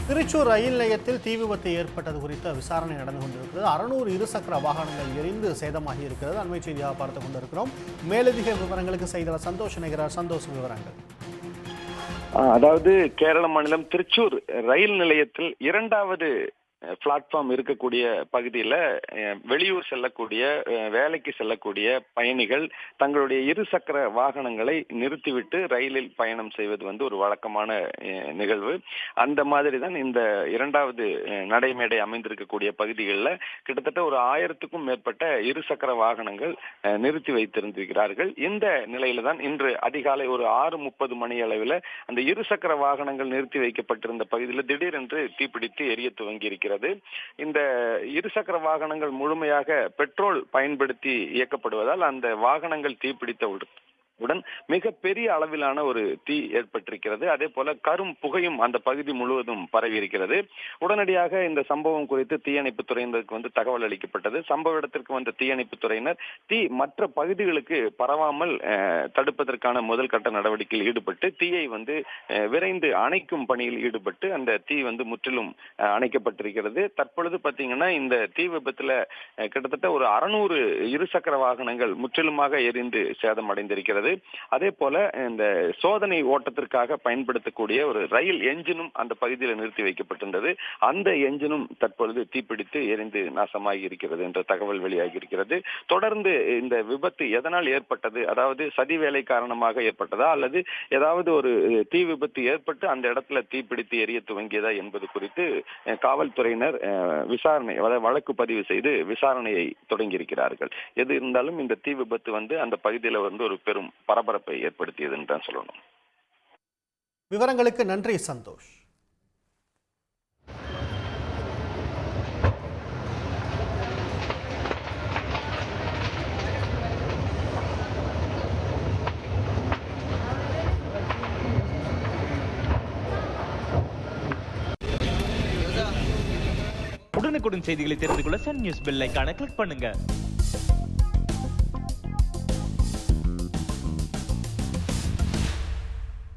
திருச்சூர் ரயில் நிலையத்தில் தீ விபத்து ஏற்பட்டது குறித்த விசாரணை நடந்து கொண்டிருக்கிறது. 600 இருசக்கர வாகனங்கள் எரிந்து சேதமாகி இருக்கிறது. அண்மை செய்தியாக பார்த்துக் கொண்டிருக்கிறோம். மேலதிக விவரங்களுக்கு செய்தியாளர் சந்தோஷ் இணைகிறார். சந்தோஷ், விவரங்கள். அதாவது கேரள மாநிலம் திருச்சூர் ரயில் நிலையத்தில் இரண்டாவது பிளாட்ஃபார்ம் இருக்கக்கூடிய பகுதியில் வெளியூர் செல்லக்கூடிய வேலைக்கு செல்லக்கூடிய பயணிகள் தங்களுடைய இருசக்கர வாகனங்களை நிறுத்திவிட்டு ரயிலில் பயணம் செய்வது ஒரு வழக்கமான நிகழ்வு. அந்த மாதிரி தான் இந்த இரண்டாவது நடைமேடை அமைந்திருக்கக்கூடிய பகுதிகளில் கிட்டத்தட்ட ஒரு 1000க்கும் மேற்பட்ட இருசக்கர வாகனங்கள் நிறுத்தி வைத்திருந்திருக்கிறார்கள். இந்த நிலையில தான் இன்று அதிகாலை ஒரு 6:30 மணி அளவில் அந்த இருசக்கர வாகனங்கள் நிறுத்தி வைக்கப்பட்டிருந்த பகுதியில் திடீரென்று தீப்பிடித்து எரிய துவங்கி இருக்கிறது. இந்த இருசக்கர வாகனங்கள் முழுமையாக பெட்ரோல் பயன்படுத்தி இயக்கப்படுவதால் அந்த வாகனங்கள் தீப்பிடித்தவுடன் மிக பெரிய அளவிலான ஒரு தீ ஏற்பட்டிருக்கிறது. அதே போல கரும் புகையும் அந்த பகுதி முழுவதும் பரவி இருக்கிறது. உடனடியாக இந்த சம்பவம் குறித்து தீயணைப்பு துறையினருக்கு தகவல் அளிக்கப்பட்டது. சம்பவ இடத்திற்கு வந்த தீயணைப்பு துறையினர் தீ மற்ற பகுதிகளுக்கு பரவாமல் தடுப்பதற்கான முதல் கட்ட நடவடிக்கையில் ஈடுபட்டு தீயை விரைந்து அணைக்கும் பணியில் ஈடுபட்டு அந்த தீ முற்றிலும் அணைக்கப்பட்டிருக்கிறது. தற்பொழுது பாத்தீங்கன்னா இந்த தீ விபத்துல கிட்டத்தட்ட ஒரு 600 இருசக்கர வாகனங்கள் முற்றிலுமாக எரிந்து சேதம் அடைந்திருக்கிறது. அதே போல இந்த சோதனை ஓட்டத்திற்காக பயன்படுத்தக்கூடிய ஒரு ரயில் என்ஜினும் அந்த பகுதியில் நிறுத்தி வைக்கப்பட்டிருந்தது. அந்த என்ஜினும் தற்பொழுது தீப்பிடித்து எரிந்து நாசமாகி இருக்கிறது என்ற தகவல் வெளியாகி இருக்கிறது. தொடர்ந்து இந்த விபத்து எதனால் ஏற்பட்டது, அதாவது சதி வேலை காரணமாக ஏற்பட்டதா அல்லது ஏதாவது ஒரு தீ விபத்து ஏற்பட்டு அந்த இடத்துல தீப்பிடித்து எரிய துவங்கியதா என்பது குறித்து காவல்துறையினர் விசாரணை, வழக்கு பதிவு செய்து விசாரணையை தொடங்கி இருக்கிறார்கள். எது இருந்தாலும் இந்த தீ விபத்து அந்த பகுதியில் ஒரு பெரும் பரபரப்பை ஏற்படுத்தியது என்று தான் சொல்லணும். விவரங்களுக்கு நன்றி சந்தோஷ். உடனுக்குடன் செய்திகளை தெரிந்து கொள்ள சன் நியூஸ் பெல் ஐகானை கிளிக் பண்ணுங்க.